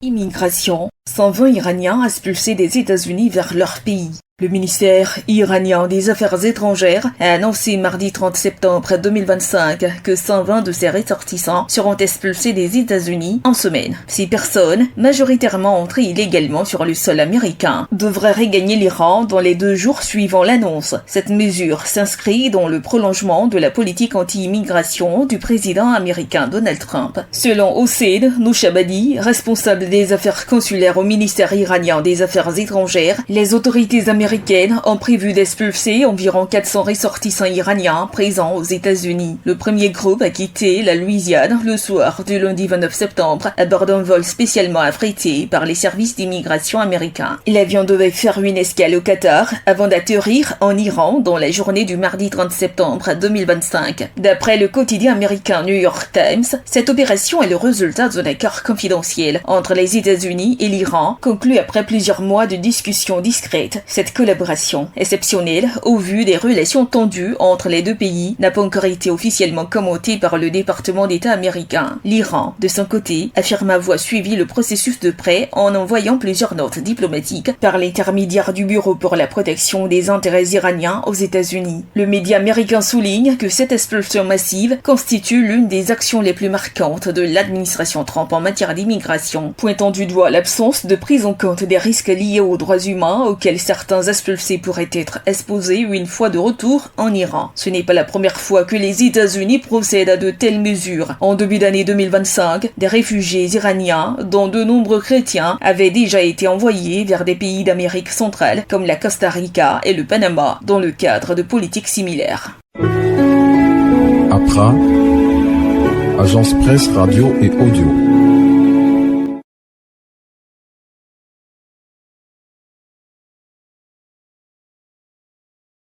Immigration, 120 Iraniens expulsés des États-Unis vers leur pays. Le ministère iranien des Affaires étrangères a annoncé mardi 30 septembre 2025 que 120 de ses ressortissants seront expulsés des États-Unis en semaine. Ces personnes, majoritairement entrées illégalement sur le sol américain, devraient regagner l'Iran dans les 2 jours suivant l'annonce. Cette mesure s'inscrit dans le prolongement de la politique anti-immigration du président américain Donald Trump. Selon Hossein Noushabadi, responsable des affaires consulaires au ministère iranien des Affaires étrangères, les autorités américaines ont prévu d'expulser environ 400 ressortissants iraniens présents aux États-Unis. Le premier groupe a quitté la Louisiane le soir du lundi 29 septembre à bord d'un vol spécialement affrété par les services d'immigration américains. L'avion devait faire une escale au Qatar avant d'atterrir en Iran dans la journée du mardi 30 septembre 2025. D'après le quotidien américain New York Times, cette opération est le résultat d'un accord confidentiel entre les États-Unis et l'Iran, conclu après plusieurs mois de discussions discrètes. Cette collaboration exceptionnelle, au vu des relations tendues entre les 2 pays, n'a pas encore été officiellement commentée par le département d'État américain. L'Iran, de son côté, affirme avoir suivi le processus de prêt en envoyant plusieurs notes diplomatiques par l'intermédiaire du Bureau pour la protection des intérêts iraniens aux États-Unis. Le média américain souligne que cette expulsion massive constitue l'une des actions les plus marquantes de l'administration Trump en matière d'immigration, pointant du doigt l'absence de prise en compte des risques liés aux droits humains auxquels certains expulsés pourraient être exposés une fois de retour en Iran. Ce n'est pas la première fois que les États-Unis procèdent à de telles mesures. En début d'année 2025, des réfugiés iraniens, dont de nombreux chrétiens, avaient déjà été envoyés vers des pays d'Amérique centrale comme la Costa Rica et le Panama, dans le cadre de politiques similaires. APRA, Agence Presse Radio et Audio.